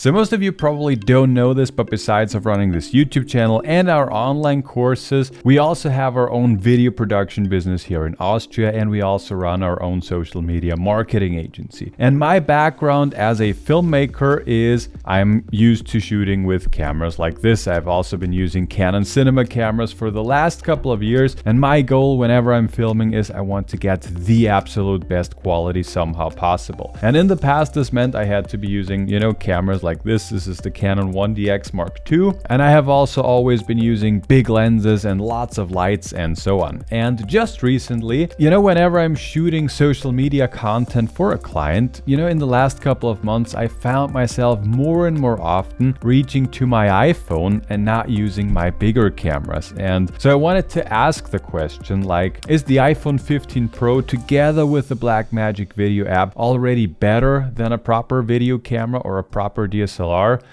So most of you probably don't know this, but besides of running this YouTube channel and our online courses, we also have our own video production business here in Austria, and we also run our own social media marketing agency. And my background as a filmmaker is I'm used to shooting with cameras like this. I've also been using Canon cinema cameras for the last couple of years, and my goal whenever I'm filming is I want to get the absolute best quality somehow possible. And in the past, this meant I had to be using, cameras like this. This is the Canon 1DX Mark II. And I have also always been using big lenses and lots of lights and so on. And just recently, whenever I'm shooting social media content for a client, in the last couple of months, I found myself more and more often reaching to my iPhone and not using my bigger cameras. And so I wanted to ask the question, like, is the iPhone 15 Pro together with the Blackmagic Video App already better than a proper video camera or a proper DSLR?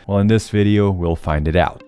Well, in this video, we'll find it out.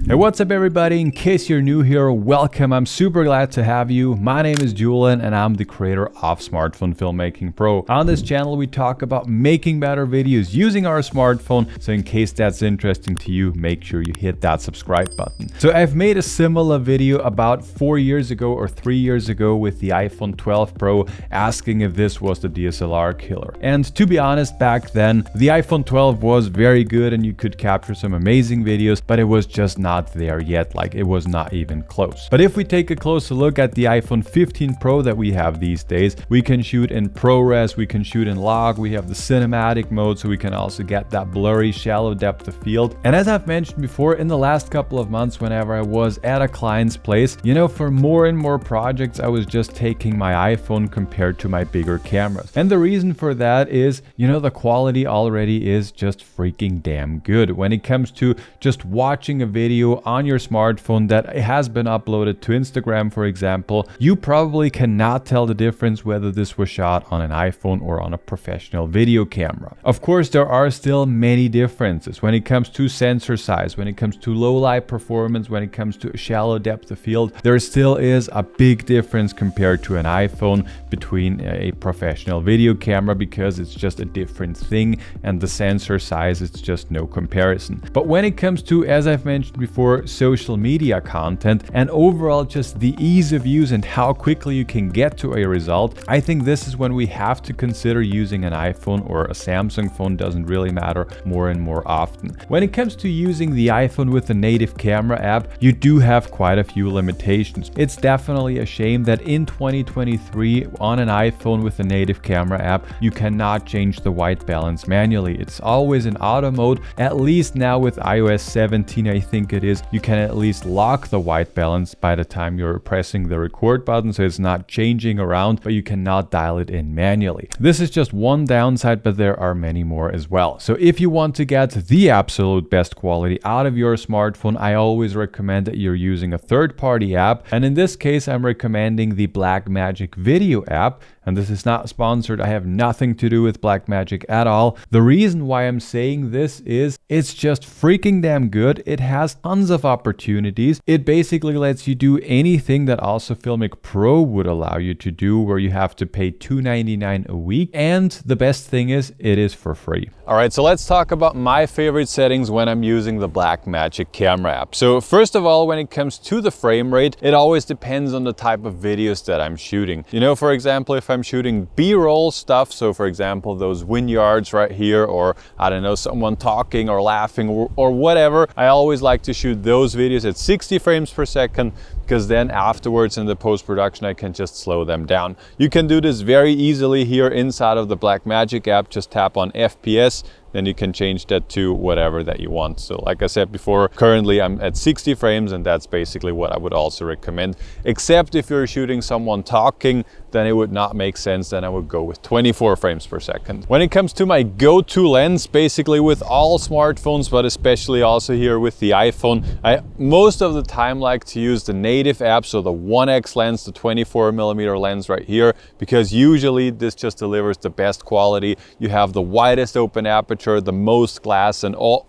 Hey, what's up everybody? In case you're new here, welcome. I'm super glad to have you. My name is Julian and I'm the creator of Smartphone Filmmaking Pro. On this channel, we talk about making better videos using our smartphone. So in case that's interesting to you, make sure you hit that subscribe button. So I've made a similar video about 4 years ago or 3 years ago with the iPhone 12 Pro, asking if this was the DSLR killer. And to be honest, back then, the iPhone 12 was very good and you could capture some amazing videos, but it was just not there yet, like it was not even close. But if we take a closer look at the iPhone 15 Pro that we have these days, we can shoot in ProRes, we can shoot in log, we have the cinematic mode, so we can also get that blurry shallow depth of field. And as I've mentioned before, in the last couple of months, whenever I was at a client's place, for more and more projects, I was just taking my iPhone compared to my bigger cameras. And the reason for that is, the quality already is just freaking damn good. When it comes to just watching a video on your smartphone that has been uploaded to Instagram, for example, you probably cannot tell the difference whether this was shot on an iPhone or on a professional video camera. Of course, there are still many differences when it comes to sensor size, when it comes to low light performance, when it comes to shallow depth of field. There still is a big difference compared to an iPhone between a professional video camera, because it's just a different thing, and the sensor size, it's just no comparison. But when it comes to, as I've mentioned before, social media content and overall just the ease of use and how quickly you can get to a result, I think this is when we have to consider using an iPhone or a Samsung phone, doesn't really matter, more and more often. When it comes to using the iPhone with the native camera app, you do have quite a few limitations. It's definitely a shame that in 2023 on an iPhone with the native camera app, you cannot change the white balance manually. It's always in auto mode. At least now with iOS 17, I think it is, you can at least lock the white balance by the time you're pressing the record button, so it's not changing around, but you cannot dial it in manually. This is just one downside, but there are many more as well. So if you want to get the absolute best quality out of your smartphone, I always recommend that you're using a third-party app, and in this case I'm recommending the Blackmagic Video App. And this is not sponsored. I have nothing to do with Blackmagic at all. The reason why I'm saying this is it's just freaking damn good. It has tons of opportunities. It basically lets you do anything that also Filmic Pro would allow you to do, where you have to pay $2.99 a week. And the best thing is it is for free. All right, so let's talk about my favorite settings when I'm using the Blackmagic Camera App. So first of all, when it comes to the frame rate, it always depends on the type of videos that I'm shooting. For example, if I'm shooting B-roll stuff, so for example those vineyards right here, or I don't know, someone talking or laughing or whatever, I always like to shoot those videos at 60 frames per second, because then afterwards in the post-production I can just slow them down. You can do this very easily here inside of the Blackmagic app. Just tap on FPS, then you can change that to whatever that you want. So like I said before, currently I'm at 60 frames, and that's basically what I would also recommend. Except if you're shooting someone talking, then it would not make sense. Then I would go with 24 frames per second. When it comes to my go-to lens, basically with all smartphones, but especially also here with the iPhone, I most of the time like to use the native app, so the 1x lens, the 24mm lens right here, because usually this just delivers the best quality. You have the widest open aperture, the most glass, and all,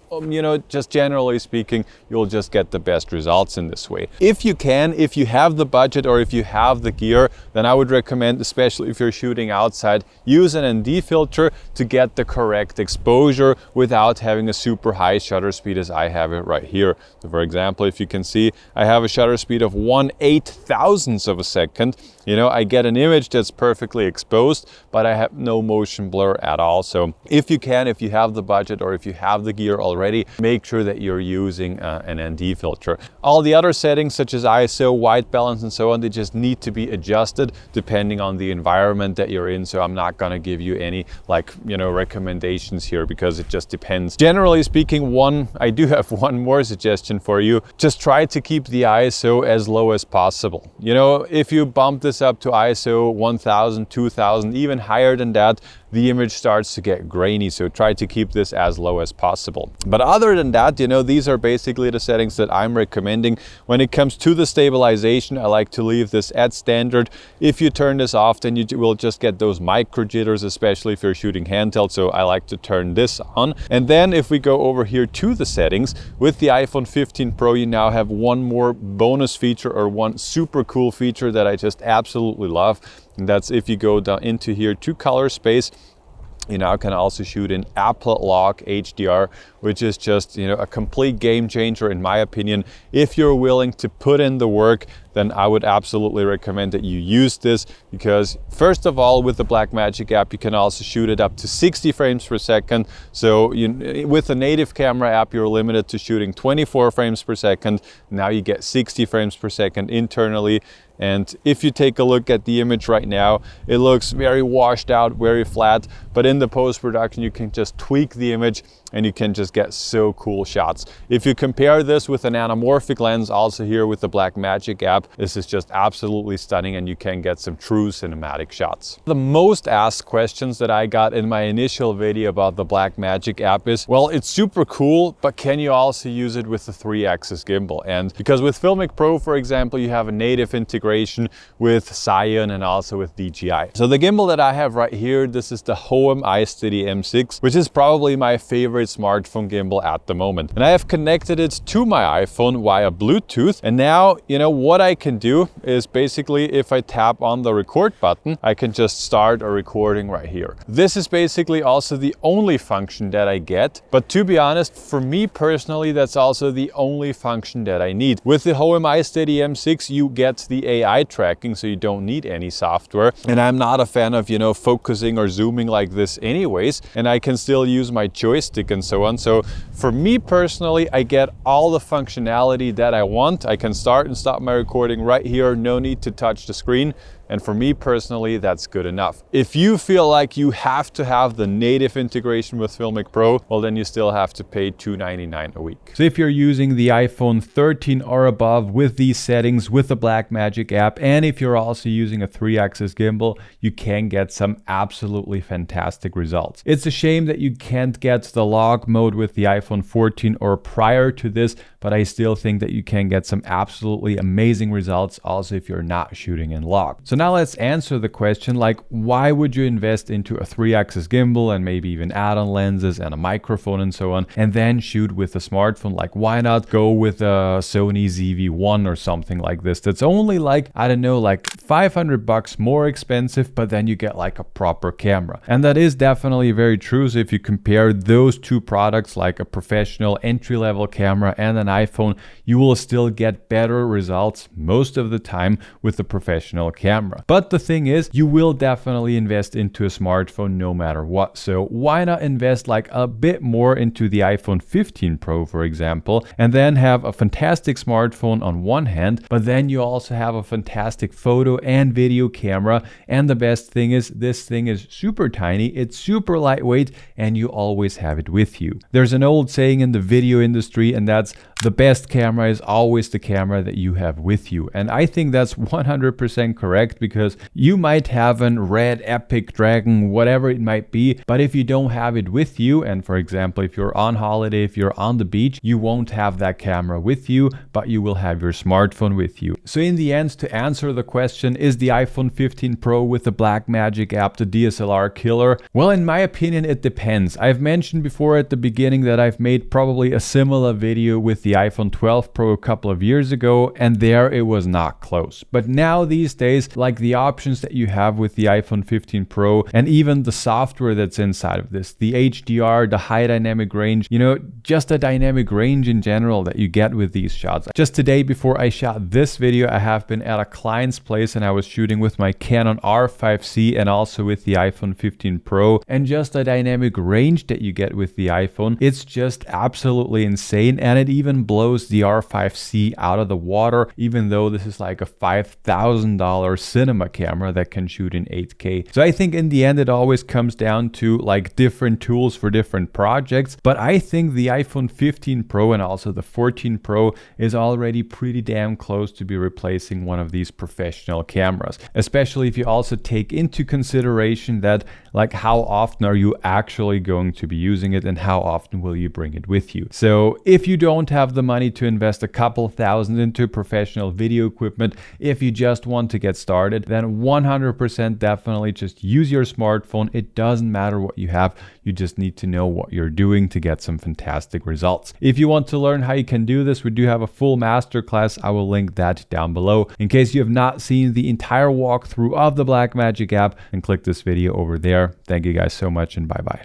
just generally speaking, you'll just get the best results in this way. If you have the budget or if you have the gear, then I would recommend recommend, especially if you're shooting outside, use an ND filter to get the correct exposure without having a super high shutter speed as I have it right here. So for example, if you can see, I have a shutter speed of 1/8,000th of a second. You know, I get an image that's perfectly exposed, but I have no motion blur at all. So if you can, if you have the budget or if you have the gear already, make sure that you're using an ND filter. All the other settings such as ISO, white balance and so on, they just need to be adjusted depending on the environment that you're in. So I'm not gonna give you any recommendations here because it just depends. Generally speaking, I do have one more suggestion for you. Just try to keep the ISO as low as possible. You know, if you bump this up to ISO 1000, 2000, even higher than that, the image starts to get grainy. So try to keep this as low as possible. But other than that, you know, these are basically the settings that I'm recommending. When it comes to the stabilization, I like to leave this at standard. If you turn this off, then you will just get those micro jitters, especially if you're shooting handheld. So I like to turn this on. And then if we go over here to the settings, with the iPhone 15 Pro, you now have one more bonus feature, or one super cool feature that I just absolutely love. And that's if you go down into here to color space, you now can also shoot in Apple Lock HDR, which is just, you know, a complete game changer in my opinion. If you're willing to put in the work, then I would absolutely recommend that you use this, because first of all, with the Blackmagic app, you can also shoot it up to 60 frames per second. So with the native camera app, you're limited to shooting 24 frames per second. Now you get 60 frames per second internally. And if you take a look at the image right now, it looks very washed out, very flat, but in the post-production, you can just tweak the image and you can just get so cool shots. If you compare this with an anamorphic lens, also here with the Blackmagic app, this is just absolutely stunning and you can get some true cinematic shots. The most asked questions that I got in my initial video about the Blackmagic app is, well, it's super cool, but can you also use it with the 3-axis gimbal? And because with Filmic Pro, for example, you have a native integration with Scion and also with DJI. So the gimbal that I have right here, this is the Hohem iSteady M6, which is probably my favorite smartphone gimbal at the moment. And I have connected it to my iPhone via Bluetooth. And now, you know, what I can do is basically, if I tap on the record button, I can just start a recording right here. This is basically also the only function that I get. But to be honest, for me personally, that's also the only function that I need. With the Hohem iSteady M6, you get the AI tracking, so you don't need any software. And I'm not a fan of, you know, focusing or zooming like this anyways. And I can still use my joystick and so on. So for me personally, I get all the functionality that I want. I can start and stop my recording right here. No need to touch the screen. And for me personally, that's good enough. If you feel like you have to have the native integration with Filmic Pro, well, then you still have to pay $299 a week. So if you're using the iPhone 13 or above with these settings with the Blackmagic app, and if you're also using a 3-axis gimbal, you can get some absolutely fantastic results. It's a shame that you can't get the log mode with the iPhone 14 or prior to this, but I still think that you can get some absolutely amazing results also if you're not shooting in log. So now let's answer the question, like, why would you invest into a 3-axis gimbal and maybe even add-on lenses and a microphone and so on, and then shoot with a smartphone? Like, why not go with a Sony ZV-1 or something like this? That's only like, I don't know, like $500 more expensive, but then you get like a proper camera. And that is definitely very true. So if you compare those two products, like a professional entry-level camera and an iPhone, you will still get better results most of the time with the professional camera. But the thing is, you will definitely invest into a smartphone no matter what. So why not invest like a bit more into the iPhone 15 Pro, for example, and then have a fantastic smartphone on one hand, but then you also have a fantastic photo and video camera. And the best thing is, this thing is super tiny, it's super lightweight, and you always have it with you. There's an old saying in the video industry, and that's, the best camera is always the camera that you have with you. And I think that's 100% correct, because you might have a Red Epic Dragon, whatever it might be, but if you don't have it with you, and for example, if you're on holiday, if you're on the beach, you won't have that camera with you, but you will have your smartphone with you. So in the end, to answer the question, is the iPhone 15 Pro with the Blackmagic app the DSLR killer? Well, in my opinion, it depends. I've mentioned before at the beginning that I've made probably a similar video with the iPhone 12 Pro a couple of years ago, and there it was not close. But now these days, like like the options that you have with the iPhone 15 Pro and even the software that's inside of this, the HDR, the high dynamic range, you know, just a dynamic range in general that you get with these shots. Just today before I shot this video, I have been at a client's place and I was shooting with my Canon R5C and also with the iPhone 15 Pro, and just a dynamic range that you get with the iPhone, it's just absolutely insane. And it even blows the R5C out of the water, even though this is like a $5,000 cinema camera that can shoot in 8K. So I think in the end it always comes down to like different tools for different projects, but I think the iPhone 15 Pro and also the 14 Pro is already pretty damn close to be replacing one of these professional cameras, especially if you also take into consideration that like how often are you actually going to be using it and how often will you bring it with you. So if you don't have the money to invest a couple thousand into professional video equipment, if you just want to get started, then 100% definitely just use your smartphone. It doesn't matter what you have, you just need to know what you're doing to get some fantastic results. If you want to learn how you can do this, we do have a full masterclass. I will link that down below. In case you have not seen the entire walkthrough of the Blackmagic app, then click this video over there. Thank you guys so much and bye bye.